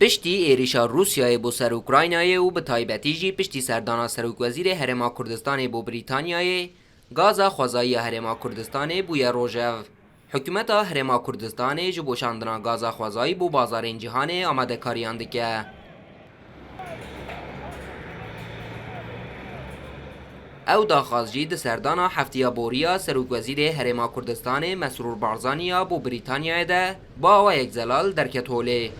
پشتی ایریشا روسیای بو سر اوکراینای و به تایبەتی جی پشتی سەردانا سەرۆکوەزیرê Herêma Kurdistanê بۆ Brîtanyayê gaza xwezayiya Herêma Kurdistanê bûye rojev. Hikûmeta Herêma Kurdistanê ji boşandina gaza xwezayî bû bazarên cîhanê amadekariyan dike. Ew daxwaz jî di serdana heftiya boriya Serokvezîrê Herêma Kurdistanê Mesrûr Barzaniya bû Brîtanyayê de bi awayek zelal derket holê.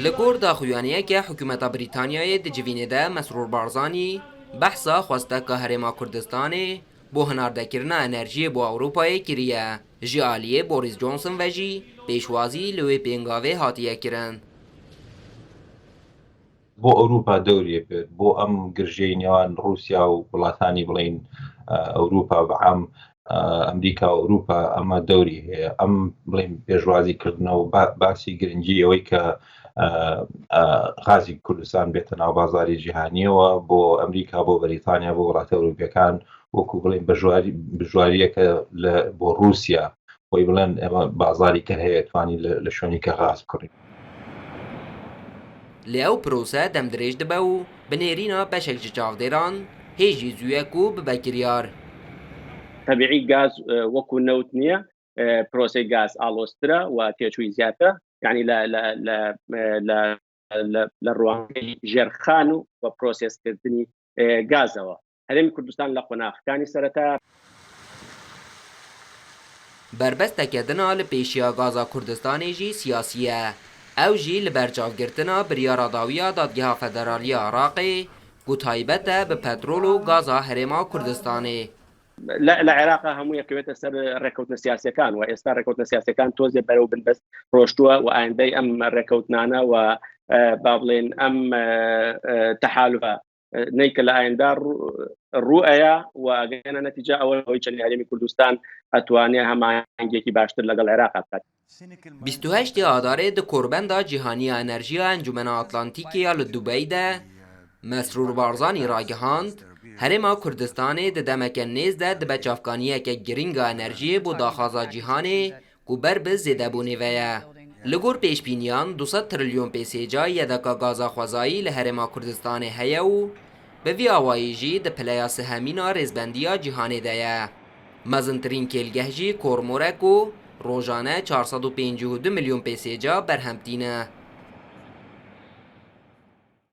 Li gor daxuyaniyeke hikûmeta Brîtanyayê di civînê de Mesrûr Barzanî behsa xwesteka Herêma Kurdistanê bo hinardekirina enerjiyê bo Ewropayê kiriye. Ji aliyê Boris Johnson ve jî pêşwazî li wê pêngavê hatiye kirin. بۆ ئەوروپا دەوریە بێت بۆ ئەم گرژەی نێوان رووسیا و وڵاتانی بڵین ئەوروپا بەعام ئەمریکا و ئەوروپا ئەمە دەوری هەیە ئەم بڵین پێشوازیکردنەوە و باسی گرنگی ئەوەی کە غازی کوردستان بێتە ناو بازاری جیهانیەوە بۆ ئەمریکا بۆ بەریتانیا بۆ وڵاتە ئەوروپیەکان وەکو بڵین بژواریەکە بۆ رووسیا بۆی بڵێن ئێمە بازاری کە هەیە توانی لە شوێنی کە غاز بکڕین. Li ew pirose demdirêj dibe û bi nêrîna beşek ji çavdêran hêjî zûyek û bibekiryar. طبيعي غاز وكو نوت نية بروسي غاز الوسترا وتيشوي زياده يعني لا لا لا لا للروان جرخانو وبروسيس كردني غازوا هرم كردستان لقناخ كاني سرتا بربستکدنا li pêşiya gaza Kurdistanê jî siyasî ye. Ew jî li ber çavgirtina biryara dawiya Dadgeha Federaliya Iraqê ku taybet e bi petrol û gaza Herêma Kurdistanê. لا العراق هم يكويت سر ركوتنا سياسي كان واستار ركوتنا سياسي كان توزي برو بس روشتوا واندي ام ركوتنانا و بابلين ام تحالفا نيك الايندار الرؤيا وجينا نتيجه اول هويتش اللي هرمي كردستان اتواني هم انجيكي باشتر لقى العراق 28 ئادارê di Korbenda Cîhaniya Enerjiya Encûmena Atlantîkê li Dubeyê de Mesrûr Barzanî ragihand Herêma Kurdistanê di demeke nêz de dibe çavkaniyekek giring a enerjiyê bû daxwaza cîhanê ku ber bi zêdebûnê ve ye. Li gor pêşbîniyan 200 trilyon pêsêca yedeka gaza xwezayî li Herêma Kurdistanê heye û bi vî awayî jî di pileya sihemîna rêzbendiya cîhanê de ye. Mezintirîn kêlgeh jî Kormorek û rojane 452 milyon pêsêca berhemtîne.